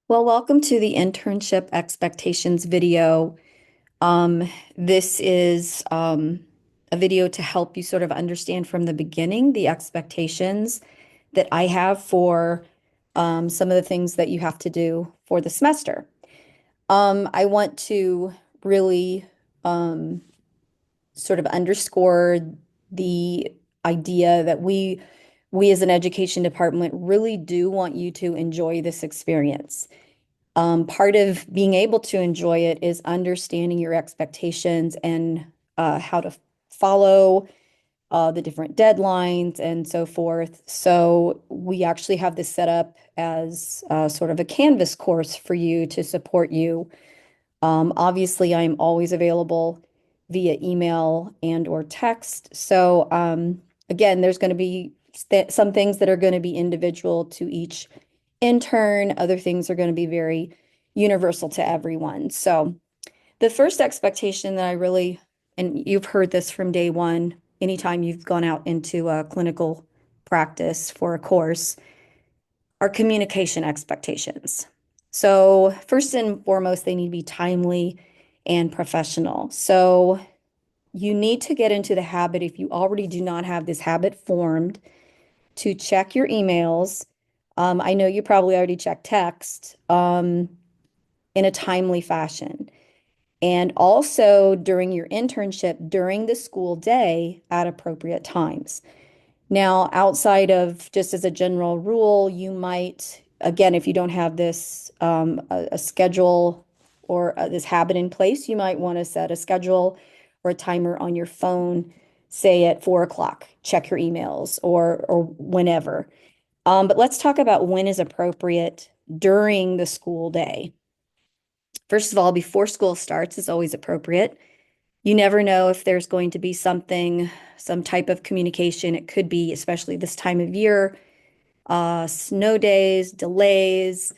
Well, welcome to the internship expectations video. This is a video to help you sort of understand from the beginning the expectations that I have for some of the things that you have to do for the semester. I want to really sort of underscore the idea that we as an education department really do want you to enjoy this experience. Part of being able to enjoy it is understanding your expectations and how to follow the different deadlines and so forth. So we actually have this set up as sort of a Canvas course for you to support you. Obviously, I'm always available via email and or text. So again, there's going to be some things that are going to be individual to each intern. Other things are going to be very universal to everyone. So the first expectation that I really, and you've heard this from day one, anytime you've gone out into a clinical practice for a course, are communication expectations. So first and foremost, they need to be timely and professional. So you need to get into the habit, if you already do not have this habit formed, to check your emails. I know you probably already checked text in a timely fashion. And also during your internship, during the school day at appropriate times. Now, outside of just as a general rule, you might, again, if you don't have this a schedule or this habit in place, you might want to set a schedule or a timer on your phone, say at 4 o'clock, check your emails or whenever. But let's talk about when is appropriate during the school day. First of all, before school starts is always appropriate. You never know if there's going to be something, some type of communication. It could be, especially this time of year, snow days, delays,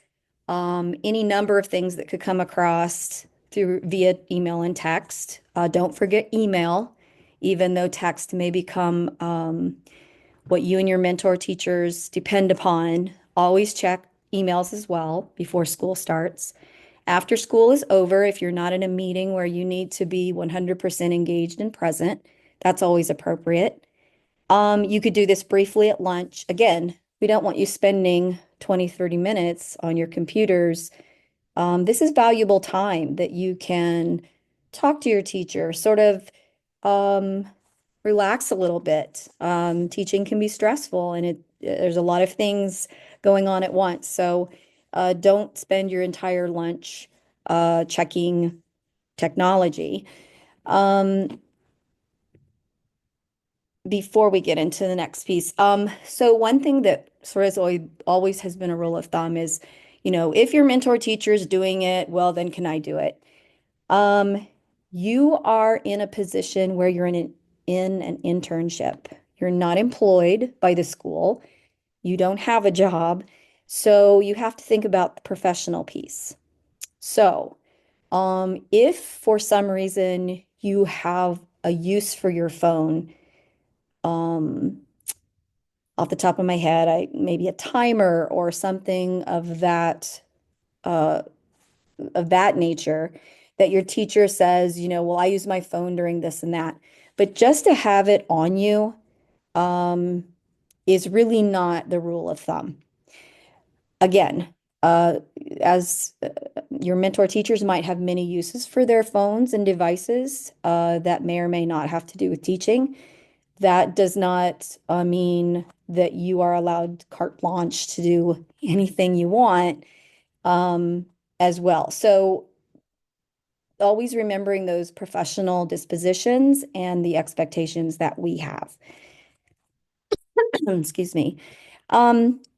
any number of things that could come across through via email and text. Don't forget email, even though text may become what you and your mentor teachers depend upon. Always check emails as well before school starts. After school is over, if you're not in a meeting where you need to be 100% engaged and present, that's always appropriate. You could do this briefly at lunch. Again, we don't want you spending 20, 30 minutes on your computers. This is valuable time that you can talk to your teacher, sort of um, relax a little bit. Teaching can be stressful and there's a lot of things going on at once. So don't spend your entire lunch checking technology. Um, Before we get into the next piece, so one thing that sort of always has been a rule of thumb is, if your mentor teacher is doing it, well, then can I do it? Um, you are in a position where you're in an internship. You're not employed by the school. You don't have a job. So you have to think about the professional piece. So, if for some reason you have a use for your phone, um, off the top of my head, maybe a timer or something uh, of that nature, that your teacher says, well, I use my phone during this and that. But just to have it on you, um, is really not the rule of thumb. Again, uh, as your mentor teachers might have many uses for their phones and devices that may or may not have to do with teaching. That does not mean that you are allowed carte blanche to do anything you want um, as well. So always remembering those professional dispositions and the expectations that we have. Excuse me.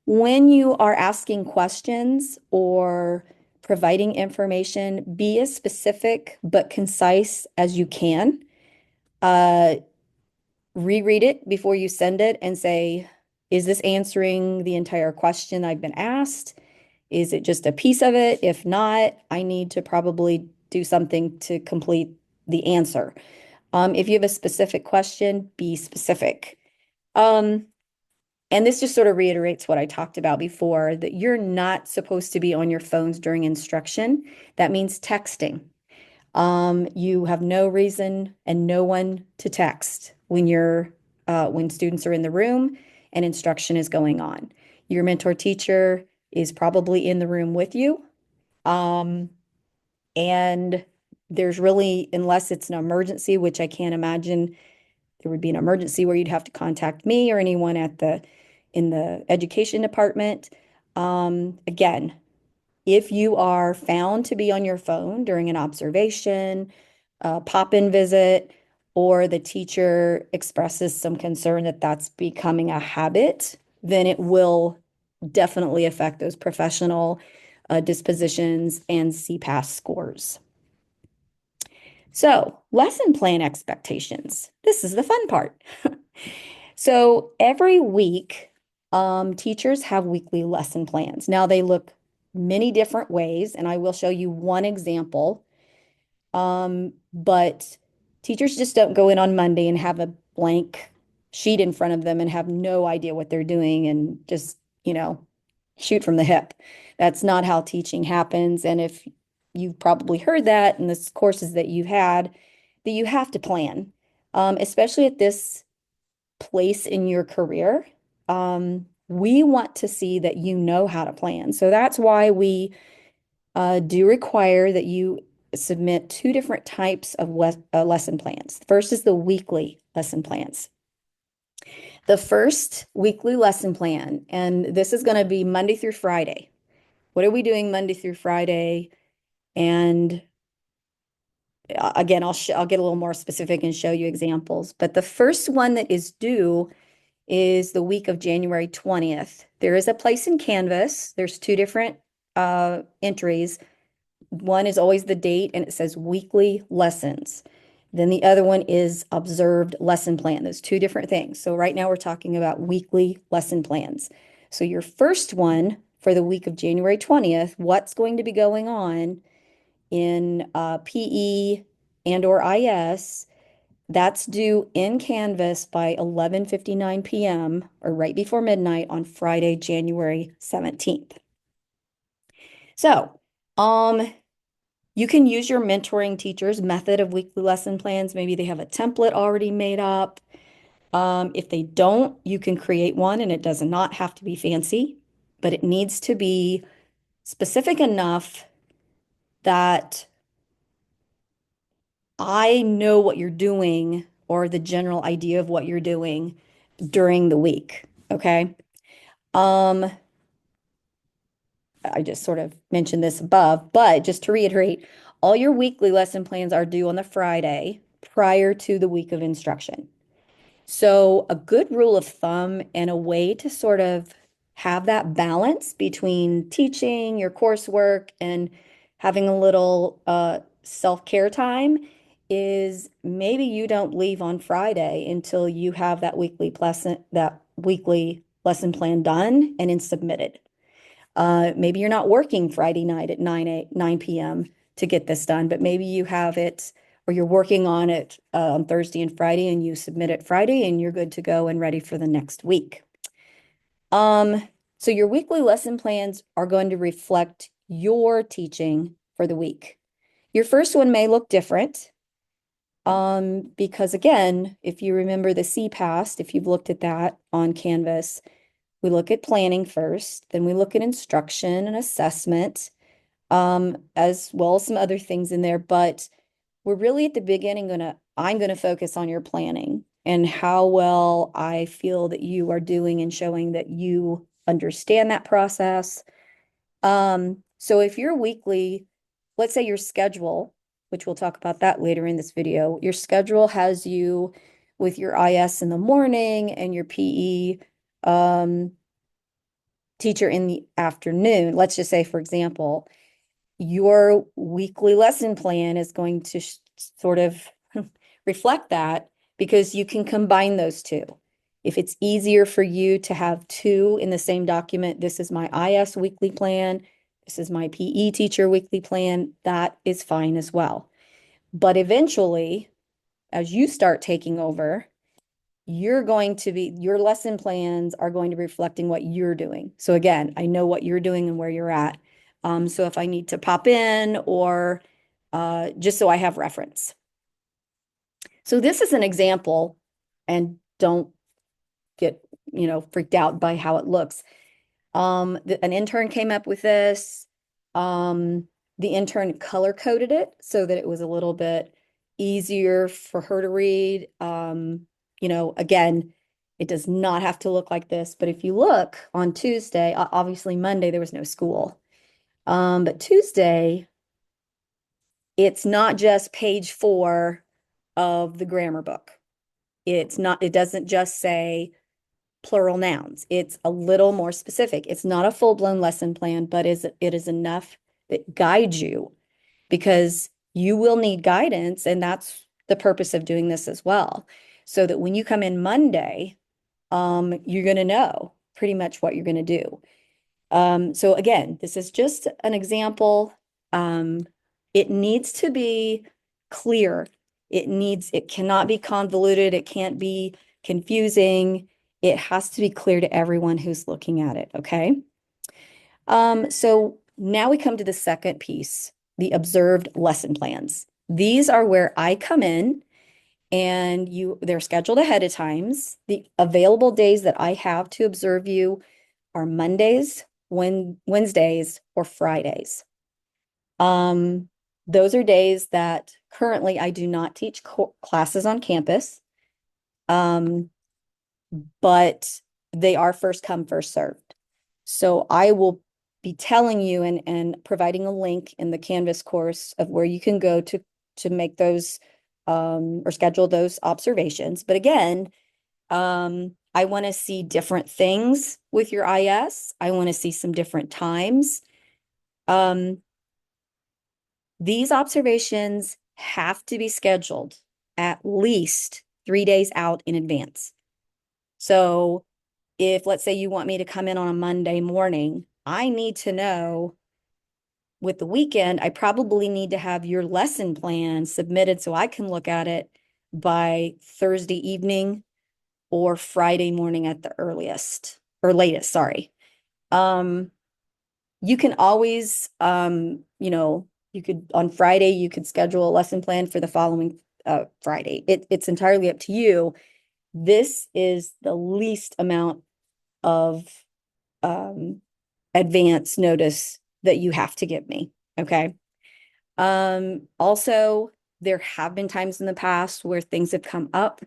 When you are asking questions or providing information, be as specific but concise as you can. Uh, Reread it before you send it and say, is this answering the entire question I've been asked? Is it just a piece of it? If not, I need to probably do something to complete the answer. If you have a specific question, be specific. Um, And this just sort of reiterates what I talked about before, that you're not supposed to be on your phones during instruction. That means texting. You have no reason and no one to text when students are in the room and instruction is going on. Your mentor teacher is probably in the room with you. Um, and there's really, unless it's an emergency, which I can't imagine there would be an emergency where you'd have to contact me or anyone in the education department. Again, if you are found to be on your phone during an observation, a pop-in visit, or the teacher expresses some concern that that's becoming a habit, then it will definitely affect those professional dispositions and CPAS scores. So, lesson plan expectations. This is the fun part. So every week, teachers have weekly lesson plans. Now they look many different ways, and I will show you one example. But teachers just don't go in on Monday and have a blank sheet in front of them and have no idea what they're doing and just, shoot from the hip. That's not how teaching happens. And if you've probably heard that in the courses that you've had, that you have to plan, especially at this place in your career. We want to see that you know how to plan. So that's why we do require that you submit two different types of lesson plans. First is the weekly lesson plans. The first weekly lesson plan, and this is going to be Monday through Friday. What are we doing Monday through Friday? And again, I'll get a little more specific and show you examples. But the first one that is due is the week of January 20th. There is a place in Canvas. There's two different entries. One is always the date and it says weekly lessons. Then the other one is observed lesson plan. There's two different things. So right now we're talking about weekly lesson plans. So your first one for the week of January 20th, what's going to be going on in PE and or IS, that's due in Canvas by 11:59 p.m. or right before midnight on Friday, January 17th. So, you can use your mentoring teacher's method of weekly lesson plans. Maybe they have a template already made up. If they don't, you can create one and it does not have to be fancy, but it needs to be specific enough that I know what you're doing or the general idea of what you're doing during the week. Okay. Um, I just sort of mentioned this above, but just to reiterate, all your weekly lesson plans are due on the Friday prior to the week of instruction. So, a good rule of thumb and a way to sort of have that balance between teaching your coursework and having a little self-care time is maybe you don't leave on Friday until you have that weekly lesson plan done and submitted. Maybe you're not working Friday night at 9 p.m. to get this done, but maybe you have it or you're working on it on Thursday and Friday and you submit it Friday and you're good to go and ready for the next week. So your weekly lesson plans are going to reflect your teaching for the week. Your first one may look different because again, if you remember the CPAS, if you've looked at that on Canvas, we look at planning first, then we look at instruction and assessment, as well as some other things in there. But we're really at the beginning I'm gonna focus on your planning and how well I feel that you are doing and showing that you understand that process. So if your weekly, let's say your schedule, which we'll talk about that later in this video, your schedule has you with your IS in the morning and your PE teacher in the afternoon. Let's just say, for example, your weekly lesson plan is going to sort of reflect that because you can combine those two. If it's easier for you to have two in the same document, this is my IS weekly plan, this is my PE teacher weekly plan, that is fine as well. But eventually, as you start taking over, your lesson plans are going to be reflecting what you're doing. So again, I know what you're doing and where you're at. So if I need to pop in or just so I have reference. So this is an example, and don't get, freaked out by how it looks. An intern came up with this. The intern color coded it so that it was a little bit easier for her to read. Again, it does not have to look like this, but if you look on Tuesday, obviously Monday there was no school. But Tuesday, it's not just page 4 of the grammar book. It doesn't just say plural nouns. It's a little more specific. It's not a full-blown lesson plan, but it is enough that guides you because you will need guidance, and that's the purpose of doing this as well. So that when you come in Monday, you're going to know pretty much what you're going to do. So again, this is just an example. It needs to be clear. It cannot be convoluted. It can't be confusing. It has to be clear to everyone who's looking at it, okay? So now we come to the second piece, the observed lesson plans. These are where I come in and they're scheduled ahead of times. The available days that I have to observe you are Mondays, Wednesdays, or Fridays. Those are days that currently I do not teach classes on campus. But they are first come, first served. So I will be telling you and providing a link in the Canvas course of where you can go to make those or schedule those observations. But again, I want to see different things with your IS. I want to see some different times. These observations have to be scheduled at least 3 days out in advance. So if, let's say, you want me to come in on a Monday morning, I need to know with the weekend, I probably need to have your lesson plan submitted so I can look at it by Thursday evening or Friday morning at the earliest or latest, sorry. You can always, you could on Friday, you could schedule a lesson plan for the following Friday. It's entirely up to you. This is the least amount of advance notice that you have to give me. Okay. Also, there have been times in the past where things have come up.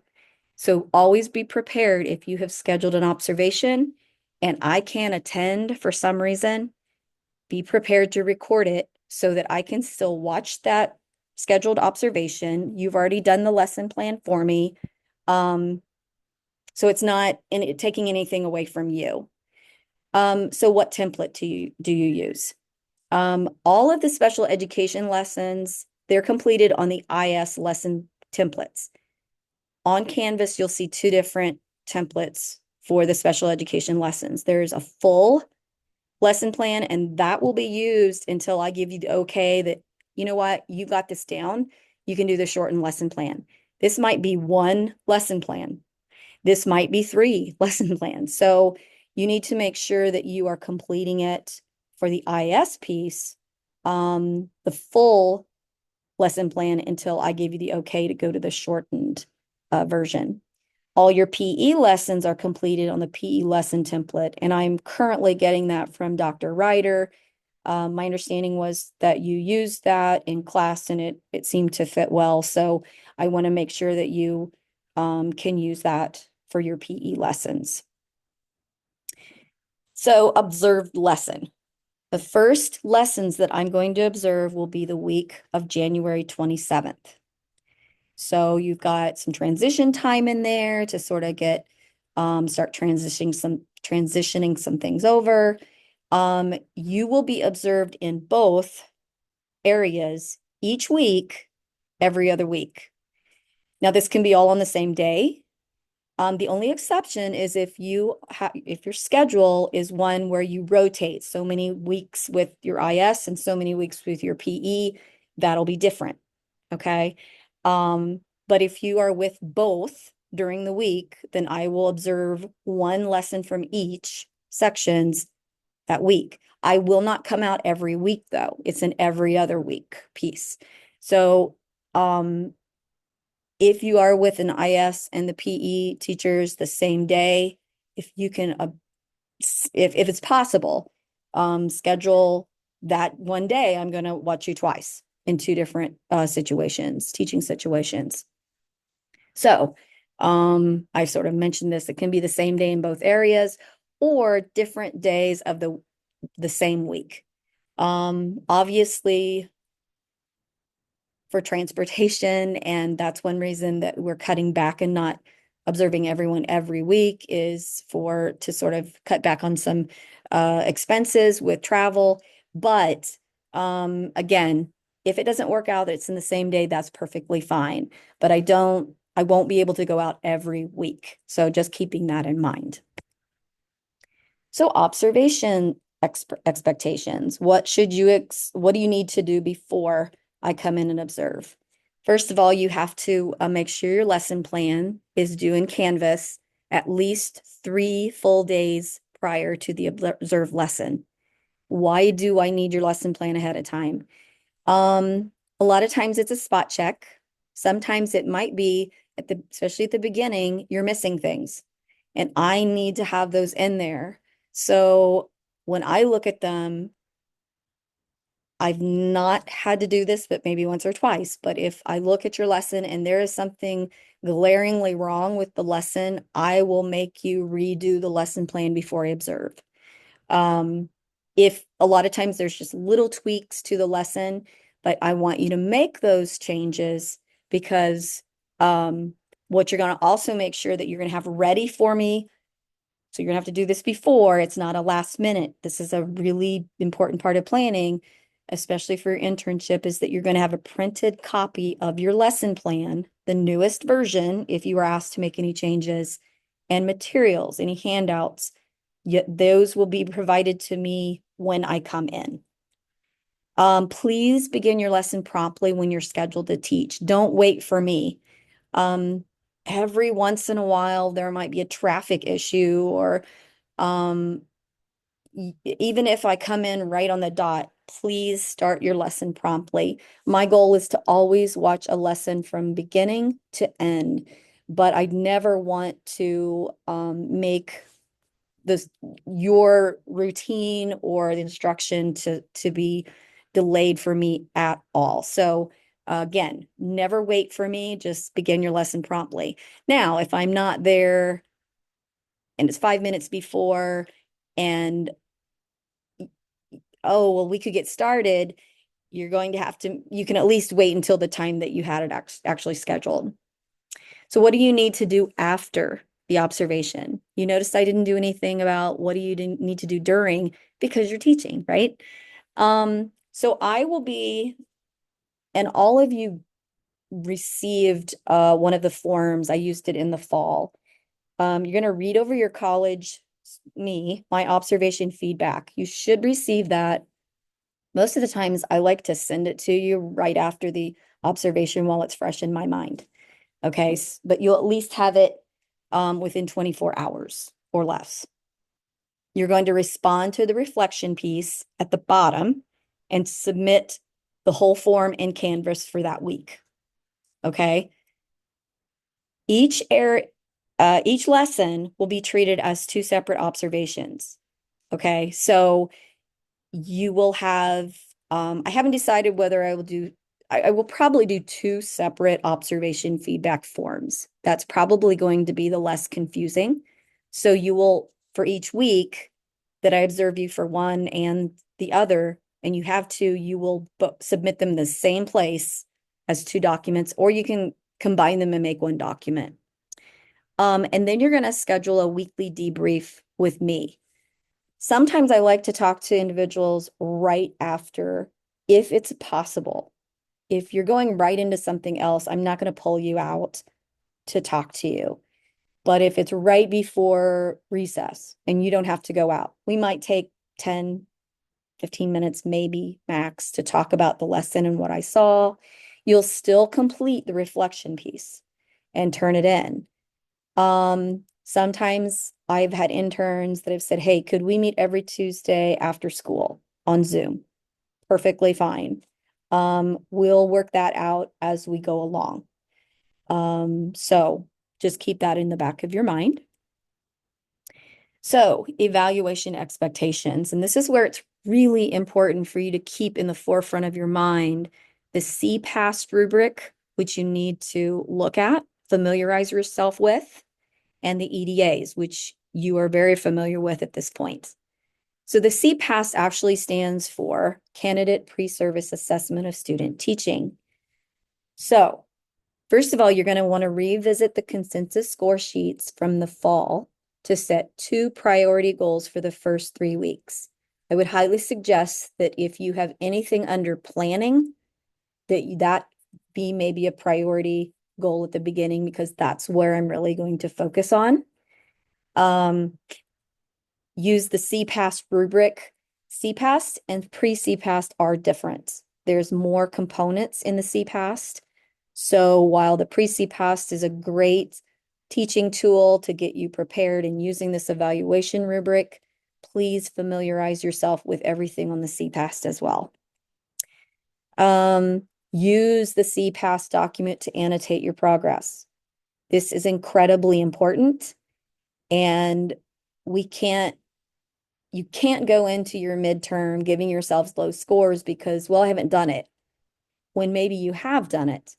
So always be prepared if you have scheduled an observation and I can't attend for some reason, be prepared to record it so that I can still watch that scheduled observation. You've already done the lesson plan for me. So it's not taking anything away from you. So what template do you use? All of the special education lessons, they're completed on the IS lesson templates. On Canvas, you'll see 2 different templates for the special education lessons. There's a full lesson plan, and that will be used until I give you the okay that, you know what, you got this down. You can do the shortened lesson plan. This might be 1 lesson plan. This might be 3 lesson plans. So you need to make sure that you are completing it for the IS piece, the full lesson plan until I give you the okay to go to the shortened version. All your PE lessons are completed on the PE lesson template, and I'm currently getting that from Dr. Ryder. My understanding was that you used that in class and it seemed to fit well. So I want to make sure that you can use that for your PE lessons. So observed lesson. The first lessons that I'm going to observe will be the week of January 27th. So you've got some transition time in there to sort of start transitioning some things over. You will be observed in both areas each week, every other week. Now, this can be all on the same day. The only exception is if your schedule is one where you rotate so many weeks with your IS and so many weeks with your PE, that'll be different. Okay. But if you are with both, during the week, then I will observe one lesson from each sections that week. I will not come out every week though. It's an every other week piece. So, if you are with an IS and the PE teachers the same day, if you can, if it's possible, schedule that one day. I'm going to watch you twice in two different situations, teaching situations. So, I sort of mentioned this. It can be the same day in both areas or different days of the same week. Obviously, for transportation, and that's one reason that we're cutting back and not observing everyone every week is for to sort of cut back on some expenses with travel. But again, if it doesn't work out that it's in the same day, that's perfectly fine. But I won't be able to go out every week. So just keeping that in mind. So observation expectations. What do you need to do before I come in and observe? First of all, you have to make sure your lesson plan is due in Canvas at least 3 full days prior to the observed lesson. Why do I need your lesson plan ahead of time? A lot of times it's a spot check. Sometimes it might be especially at the beginning, you're missing things. And I need to have those in there. So when I look at them, I've not had to do this, but maybe once or twice. But if I look at your lesson and there is something glaringly wrong with the lesson, I will make you redo the lesson plan before I observe. If a lot of times there's just little tweaks to the lesson, but I want you to make those changes because what you're going to also make sure that you're going to have ready for me. So you're going to have to do this before. It's not a last minute. This is a really important part of planning, especially for your internship, is that you're going to have a printed copy of your lesson plan, the newest version, if you are asked to make any changes, and materials, any handouts. Yet those will be provided to me when I come in. Please begin your lesson promptly when you're scheduled to teach. Don't wait for me. Every once in a while, there might be a traffic issue, or even if I come in right on the dot, please start your lesson promptly. My goal is to always watch a lesson from beginning to end, but I never want to make this your routine or the instruction to be delayed for me at all. So again, never wait for me, just begin your lesson promptly. Now, if I'm not there and it's 5 minutes before and oh, well, we could get started, you're going to have to, you can at least wait until the time that you had it actually scheduled. So what do you need to do after the observation? You noticed I didn't do anything about what do you need to do during because you're teaching, right? So I will be, and all of you received one of the forms. I used it in the fall. You're going to read over your college, my observation feedback. You should receive that. Most of the times I like to send it to you right after the observation while it's fresh in my mind. Okay, but you'll at least have it within 24 hours or less. You're going to respond to the reflection piece at the bottom and submit the whole form in Canvas for that week. Okay. Each lesson will be treated as 2 separate observations. Okay, so you will have, I haven't decided whether I will probably do 2 separate observation feedback forms. That's probably going to be the less confusing. So you will, for each week that I observe you for one and the other, and you have two, you will submit them in the same place as 2 documents, or you can combine them and make one document. And then you're going to schedule a weekly debrief with me. Sometimes I like to talk to individuals right after, if it's possible. If you're going right into something else, I'm not going to pull you out to talk to you. But if it's right before recess and you don't have to go out, we might take 10, 15 minutes, maybe max, to talk about the lesson and what I saw. You'll still complete the reflection piece and turn it in. Sometimes I've had interns that have said, hey, could we meet every Tuesday after school on Zoom? Perfectly fine. We'll work that out as we go along. So just keep that in the back of your mind. So, evaluation expectations, and this is where it's really important for you to keep in the forefront of your mind the CPAST rubric, which you need to look at, familiarize yourself with, and the EDAs, which you are very familiar with at this point. So, the CPAST actually stands for Candidate Pre-Service Assessment of Student Teaching. So, first of all, you're going to want to revisit the consensus score sheets from the fall to set two priority goals for the first 3 weeks. I would highly suggest that if you have anything under planning, that be maybe a priority goal at the beginning, because that's where I'm really going to focus on. Use the CPAST rubric. CPAST and pre-CPAST are different. There's more components in the CPAST. So while the pre-CPAST is a great teaching tool to get you prepared in using this evaluation rubric, please familiarize yourself with everything on the CPAST as well. Use the CPAST document to annotate your progress. This is incredibly important, and you can't go into your midterm giving yourselves low scores because, well, I haven't done it, when maybe you have done it,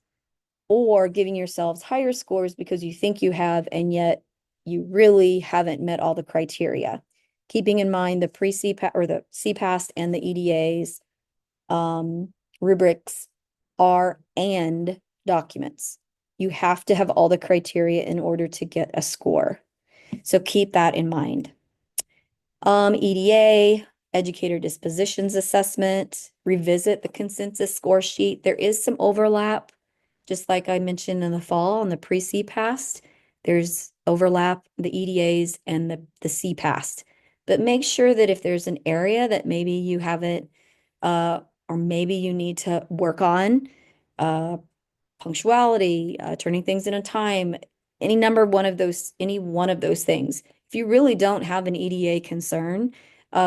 or giving yourselves higher scores because you think you have, and yet you really haven't met all the criteria. Keeping in mind the pre-CPAST or the CPAST and the EDAs rubrics are and documents. You have to have all the criteria in order to get a score. So keep that in mind. EDA, educator dispositions assessment, revisit the consensus score sheet. There is some overlap, just like I mentioned in the fall on the pre-CPAST. There's overlap, the EDAs and the CPAST. But make sure that if there's an area that maybe you haven't, or maybe you need to work on, punctuality, turning things in on time, any one of those things. If you really don't have an EDA concern,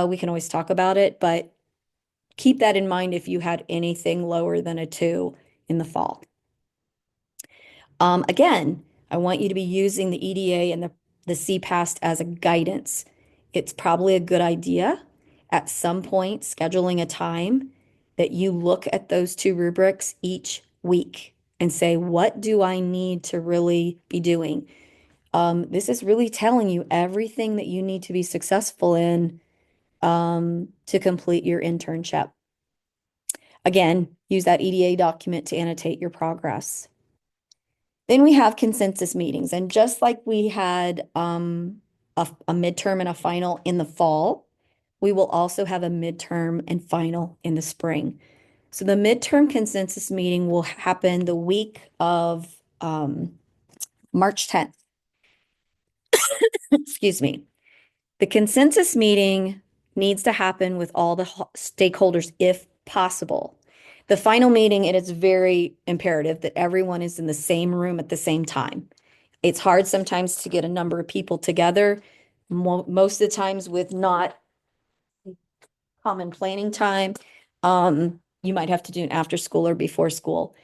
we can always talk about it, but keep that in mind if you had anything lower than a 2 in the fall. Again, I want you to be using the EDA and the CPAST as a guidance. It's probably a good idea at some point scheduling a time that you look at those two rubrics each week and say, what do I need to really be doing? This is really telling you everything that you need to be successful in to complete your internship. Again, use that EDA document to annotate your progress. Then we have consensus meetings. And just like we had a midterm and a final in the fall, we will also have a midterm and final in the spring. So the midterm consensus meeting will happen the week of March 10th. Excuse me. The consensus meeting needs to happen with all the stakeholders if possible. The final meeting, it is very imperative that everyone is in the same room at the same time. It's hard sometimes to get a number of people together, most of the times with not common planning time. You might have to do an after school or before school.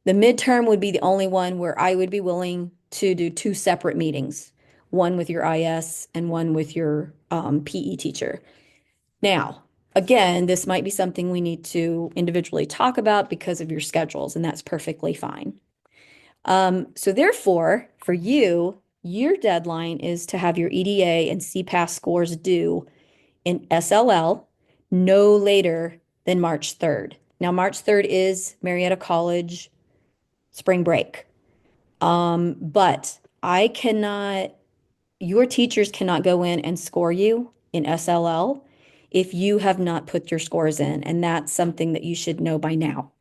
The midterm would be the only one where I would be willing to do two separate meetings, one with your IS and one with your PE teacher. Now, again, this might be something we need to individually talk about because of your schedules, and that's perfectly fine. So therefore, for you, your deadline is to have your EDA and CPAS scores due in SLL no later than March 3rd. Now, March 3rd is Marietta College spring break. But your teachers cannot go in and score you in SLL if you have not put your scores in, and that's something that you should know by now.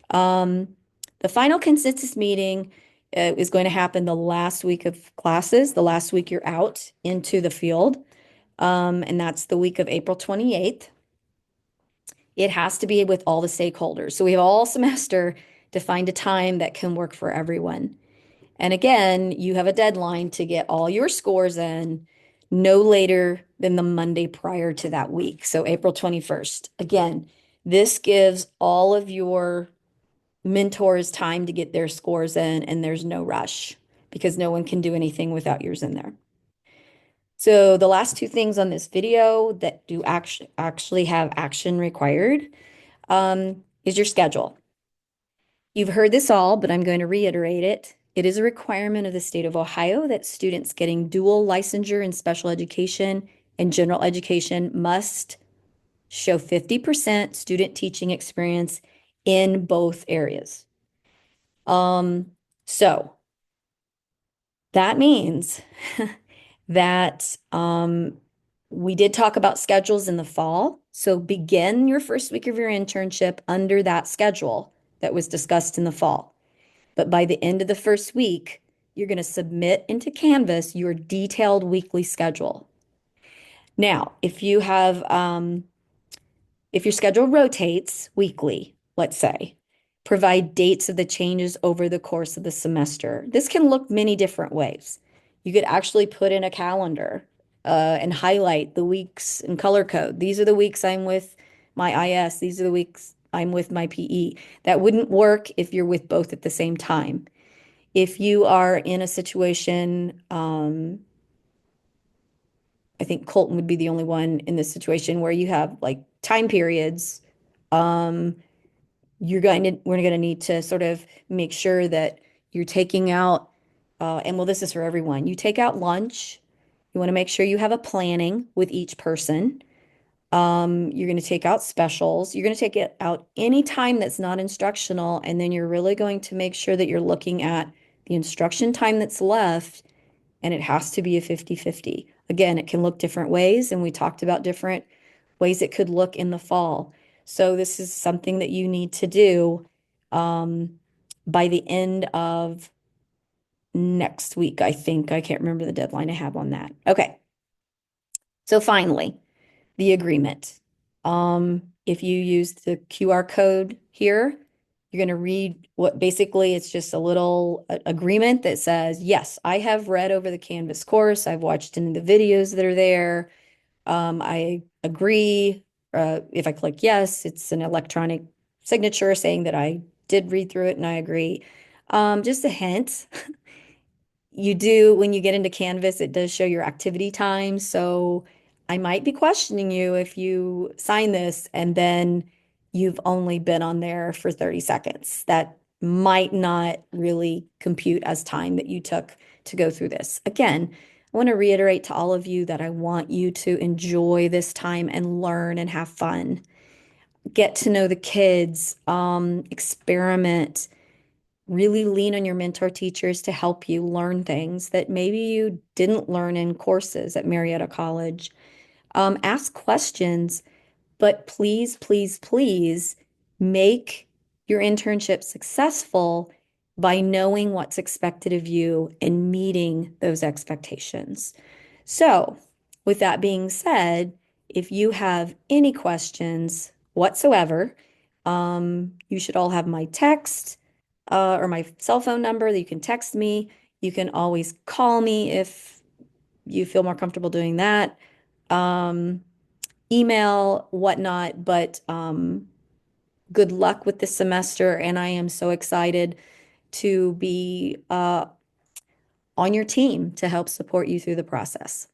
The final consensus meeting is going to happen the last week of classes, the last week you're out into the field, and that's the week of April 28th. It has to be with all the stakeholders. So we have all semester to find a time that can work for everyone. And again, you have a deadline to get all your scores in no later than the Monday prior to that week. So April 21st. Again, this gives all of your mentors time to get their scores in, and there's no rush because no one can do anything without yours in there. So the last two things on this video that do actually have action required is your schedule. You've heard this all, but I'm going to reiterate it. It is a requirement of the state of Ohio that students getting dual licensure in special education and general education must show 50% student teaching experience in both areas. Um, so that means that we did talk about schedules in the fall. So begin your first week of your internship under that schedule that was discussed in the fall. But by the end of the first week, you're going to submit into Canvas your detailed weekly schedule. Now, if your schedule rotates weekly, let's say, provide dates of the changes over the course of the semester. This can look many different ways. You could actually put in a calendar and highlight the weeks in color code. These are the weeks I'm with my IS. These are the weeks I'm with my PE. That wouldn't work if you're with both at the same time. If you are in a situation, I think Colton would be the only one in this situation where you have like time periods. Um, we're going to need to sort of make sure that you're taking out, and well, this is for everyone. You take out lunch. You want to make sure you have a planning with each person. You're going to take out specials. You're going to take it out any time that's not instructional, and then you're really going to make sure that you're looking at the instruction time that's left, and it has to be a 50-50. Again, it can look different ways, and we talked about different ways it could look in the fall. So this is something that you need to do um, by the end of next week, I think. I can't remember the deadline I have on that. Okay. So finally, the agreement. If you use the QR code here, you're going to read what basically it's just a little agreement that says, yes, I have read over the Canvas course. I've watched any of the videos that are there. I agree. If I click yes, it's an electronic signature saying that I did read through it and I agree. Just a hint. You do, when you get into Canvas, it does show your activity time. So I might be questioning you if you sign this and then you've only been on there for 30 seconds. That might not really compute as time that you took to go through this. Again, I want to reiterate to all of you that I want you to enjoy this time and learn and have fun. Get to know the kids, experiment, really lean on your mentor teachers to help you learn things that maybe you didn't learn in courses at Marietta College. Ask questions, but please, please, please make your internship successful by knowing what's expected of you and meeting those expectations. So, with that being said, if you have any questions whatsoever, you should all have my text or my cell phone number that you can text me. You can always call me if you feel more comfortable doing that. Um, email, whatnot, but good luck with this semester. And I am so excited to be on your team to help support you through the process.